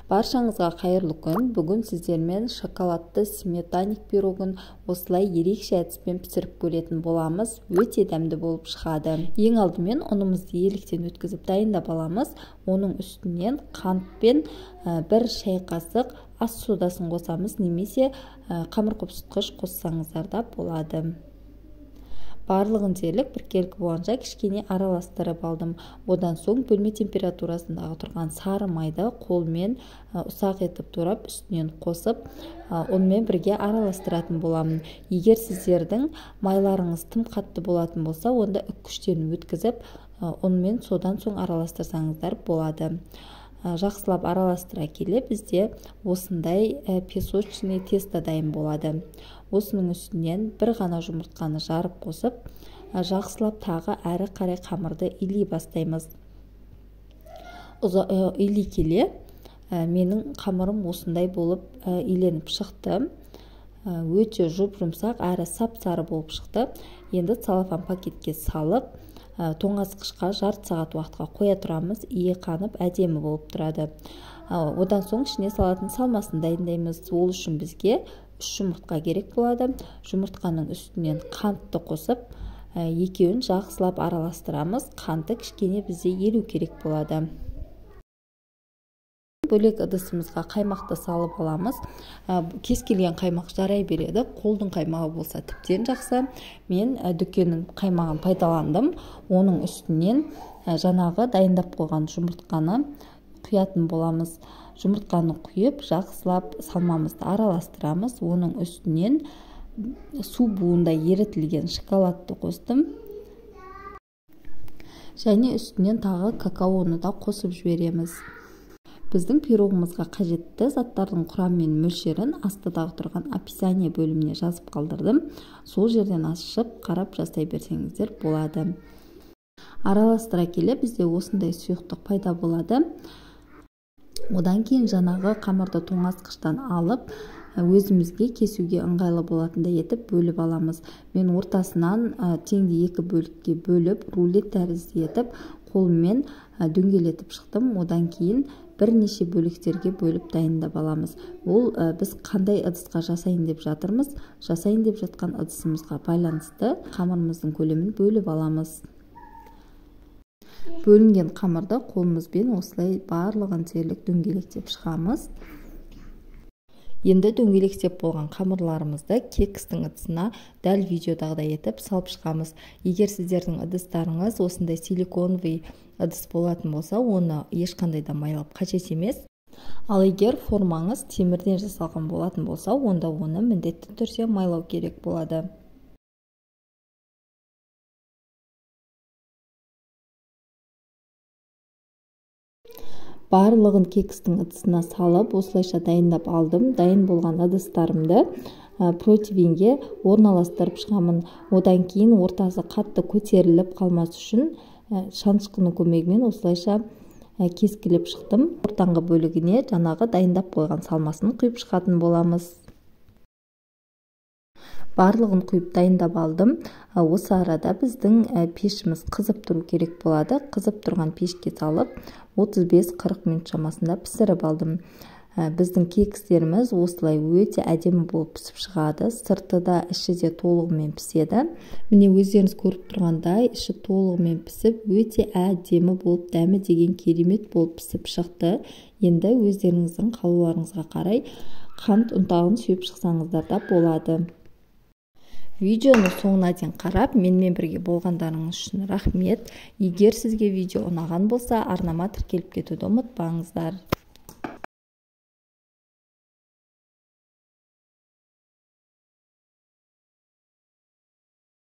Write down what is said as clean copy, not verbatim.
Баршаңызға қайырлы күн. Бүгін сіздермен шоколадты сметаник пирогын осылай ерекше әдіспен пісіріп көретін боламыз. Өте дәмді болып шығады. Ең алдымен ұнымызды еліктен өткізіп дайындап аламыз. Оның үстінен қантпен бір шай қасық ас содасын қосамыз, немесе қамыр қопсытқыш қоссаңыздар да болады. Барлығын дерлік біркелкі болғанша кішкене араластырып алдым. Одан соң бөлме температурасындағы тұрған сары майды қолмен ұсақ етіп турап үстінен қосып, онымен бірге араластыратын боламын. Егер сіздердің майларыңыз тым қатты болатын болса, онда үккіштен өткізіп, онымен содан соң араластырсаңыздар болады. Жақсылап араластыра келе бізде осындай песочный тесто дайын болады. Осының үстінен бір ғана жұмыртқаны жарып қосып, жақсылап тағы әрі қарай қамырды илей бастаймыз. Илей келе менің қамырым осындай болып иленіп шықты. Өте жұп-жұмсақ әрі сап-сары болып шықты. Енді целлофан пакетке салып, тоңазытқышқа жарты сағат уақытқа қоя тұрамыз. Ие қанып әдемі болып тұрады. Одан соң ішіне салатын салмасын дайындаймыз. Ол үшін бізге 3 жұмыртқа керек болады. Жұмыртқаның үстінен қантты қосып, екеуін жақсылап араластырамыз. Қанты кішкене бізде еру керек болады. Бөлек ыдысымызға қаймақты салып аламыз. Кез келген қаймақ жарай береді. Қолдың қаймағы болса тіптен жақсы. Мен дүкеннің қаймағын пайдаландым. Оның үстінен жаңағы дайындап қойған жұмыртқаны құятын боламыз. Жұмыртқаны құйып, жақсылап салмамызды араластырамыз. Оның үстінен су буында ерітілген шоколадты қостым. Және үстінен тағы какаоны да қосып жібереміз. Біздің пирогымызға қажетті заттардың құрамы мен мөлшерін астыдағы тұрған описание бөліміне жазып қалдырдым. Сол жерден ашып, қарап жасай берсеңіздер болады. Араластыра келе бізде осындай сұйықтық пайда болады. Одан кейін жаңағы қамырды тоңазытқыштан алып, өзімізге кесуге ыңғайлы болатындай етіп бөліп аламыз. Мен ортасынан теңде 2 бөлікке бөліп, рулет тәрізді етіп, қолыммен дөңгелетіп шықтым. Одан кейін бірнеше бөліктерге бөліп дайындап аламыз. Ол біз қандай ыдысқа жасайын деп жатырмыз, жасайын деп жатқан ыдысымызға байланысты қамырымыздың көлемін бөліп аламыз. Бөлінген қамырды қолымызбен осылай барлығын дерлік дөңгелектеп шығамыз. Енді дөңгелектеп болған қамырларымызды кекстің ыдысына дәл видеодағыдай етіп салып шығамыз. Егер сіздердің ыдыстарыңыз осындай силиконовый ыдыс болатын болса, оны ешқандай да майлап қажет емес. Ал егер формаңыз темірден жасалған болатын болса, онда оны міндетті түрде майлау керек болады. Барлығын кекстің ыдысына салып, осылайша дайындап алдым. Дайын болған ыдыстарымды противеньге орналастырып шығамын. Одан кейін ортасы қатты көтеріліп қалмас үшін шанышқының көмегімен осылайша кескілеп шықтым. Ортаңғы бөлігіне жаңағы дайындап қойған салмасын құйып шығатын боламыз. Барлығын құйып дайындап алдым. Осы арада біздің пешіміз қызып тұру керек болады. Қызып тұрған пешке салып 35-40 минут шамасында пісіріп алдым. Біздің кекстеріміз осылай өте әдемі болып пісіп шығады. Сырты да, іші де толығымен піседі. Міне өздеріңіз көріп тұрғандай, іші толығымен пісіп, өте әдемі болып, дәмі деген керемет болып пісіп шықты. Енді өздеріңіздің қалауларыңызға қарай қант ұнтағын сүйіп шықсаңыздар да болады. Видеоны соңына дейін қарап, менімен бірге болғандарыңыз үшін рахмет. Егер сізге видео ұнаған болса, арнама тіркеліп кетуді ұмытпаңыздар.